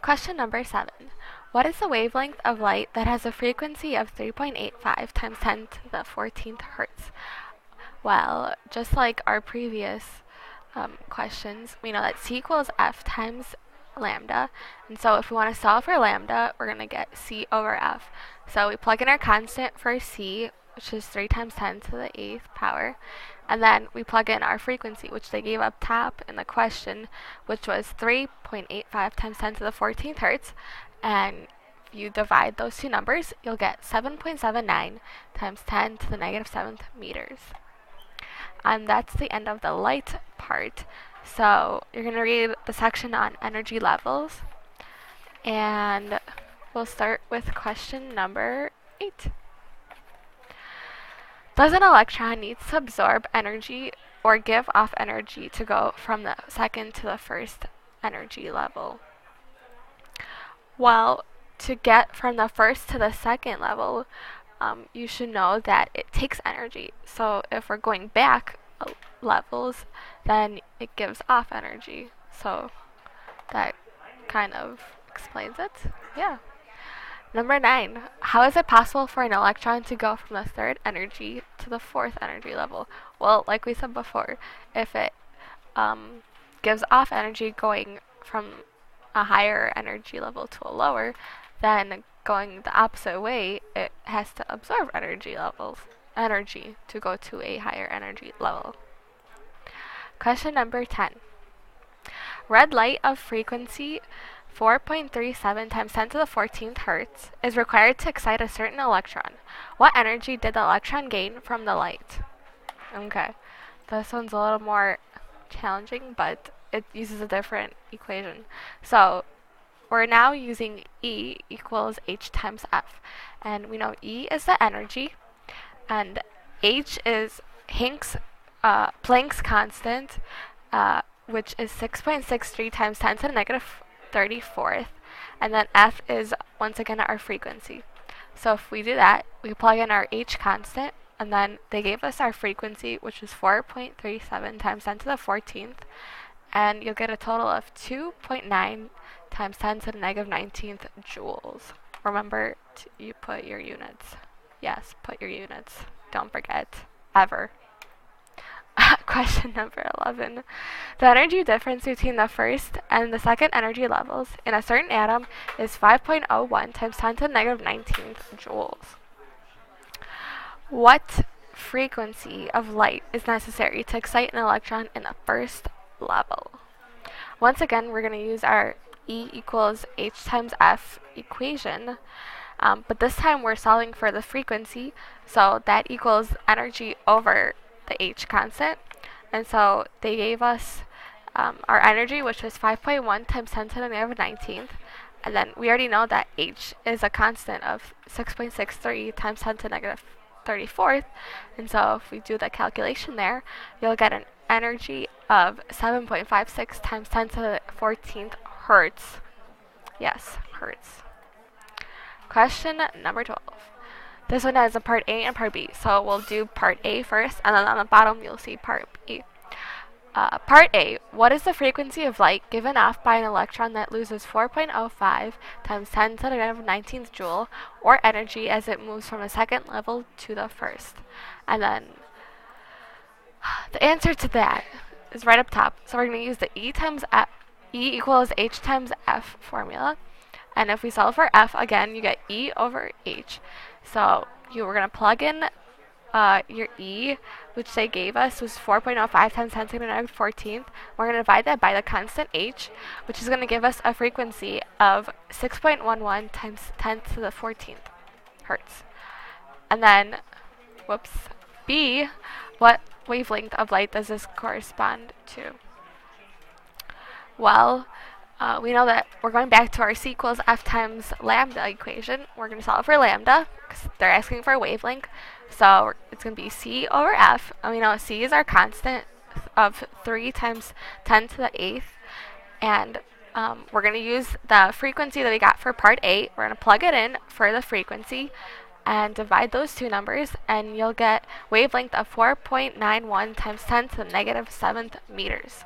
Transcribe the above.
Question number 7. What is the wavelength of light that has a frequency of 3.85 times 10 to the 14th hertz? Well, just like our previous questions, we know that c equals f times lambda. And so if we want to solve for lambda, we're going to get c over f. So we plug in our constant for c, which is 3 times 10 to the 8th power. And then we plug in our frequency, which they gave up top in the question, which was 3.85 times 10 to the 14th hertz. And if you divide those two numbers, you'll get 7.79 times 10 to the negative 7th meters. And that's the end of the light part. So you're going to read the section on energy levels. And we'll start with question number 8. Does an electron need to absorb energy or give off energy to go from the second to the first energy level? Well, to get from the first to the second level, you should know that it takes energy. So if we're going back levels, then it gives off energy. So that kind of explains it. Yeah. Number 9. How is it possible for an electron to go from the third energy to the fourth energy level? Well, like we said before, if it gives off energy going from a higher energy level to a lower, then going the opposite way, it has to absorb energy to go to a higher energy level. Question number 10. Red light of frequency 4.37 times 10 to the 14th hertz is required to excite a certain electron. What energy did the electron gain from the light? Okay, this one's a little more challenging, but it uses a different equation. So we're now using E equals H times F. And we know E is the energy, and H is Planck's constant, which is 6.63 times 10 to the negative 34th. And then F is, once again, our frequency. So if we do that, we plug in our H constant, and then they gave us our frequency, which is 4.37 times 10 to the 14th. And you'll get a total of 2.9 times 10 to the negative 19th joules. Remember, you put your units. Yes, put your units. Don't forget. Ever. Question number 11. The energy difference between the first and the second energy levels in a certain atom is 5.01 times 10 to the negative 19th joules. What frequency of light is necessary to excite an electron in the first level? Once again, we're going to use our E equals H times F equation, but this time we're solving for the frequency, so that equals energy over the H constant. And so they gave us our energy, which was 5.1 times 10 to the negative 19th. And then we already know that H is a constant of 6.63 times 10 to the negative 34th. And so if we do the calculation there, you'll get an energy of 7.56 times 10 to the 14th hertz. Yes, hertz. Question number 12. This one has a part A and part B, so we'll do part A first, and then on the bottom you'll see part B. Part A, what is the frequency of light given off by an electron that loses 4.05 times 10 to the negative 19th joule, or energy as it moves from the second level to the first? And then the answer to that is right up top. So we're going to use the E equals H times F formula. And if we solve for F, again, you get E over H. So we're going to plug in your E, which they gave us was 4.05 times 10 to the negative 14th. We're going to divide that by the constant H, which is going to give us a frequency of 6.11 times 10 to the 14th hertz. And then, B, what wavelength of light does this correspond to? Well, we know that we're going back to our C equals F times lambda equation. We're going to solve for lambda because they're asking for a wavelength. So it's going to be C over F. And we know C is our constant of 3 times 10 to the 8th. And we're going to use the frequency that we got for part A. We're going to plug it in for the frequency and divide those two numbers. And you'll get wavelength of 4.91 times 10 to the negative 7th meters.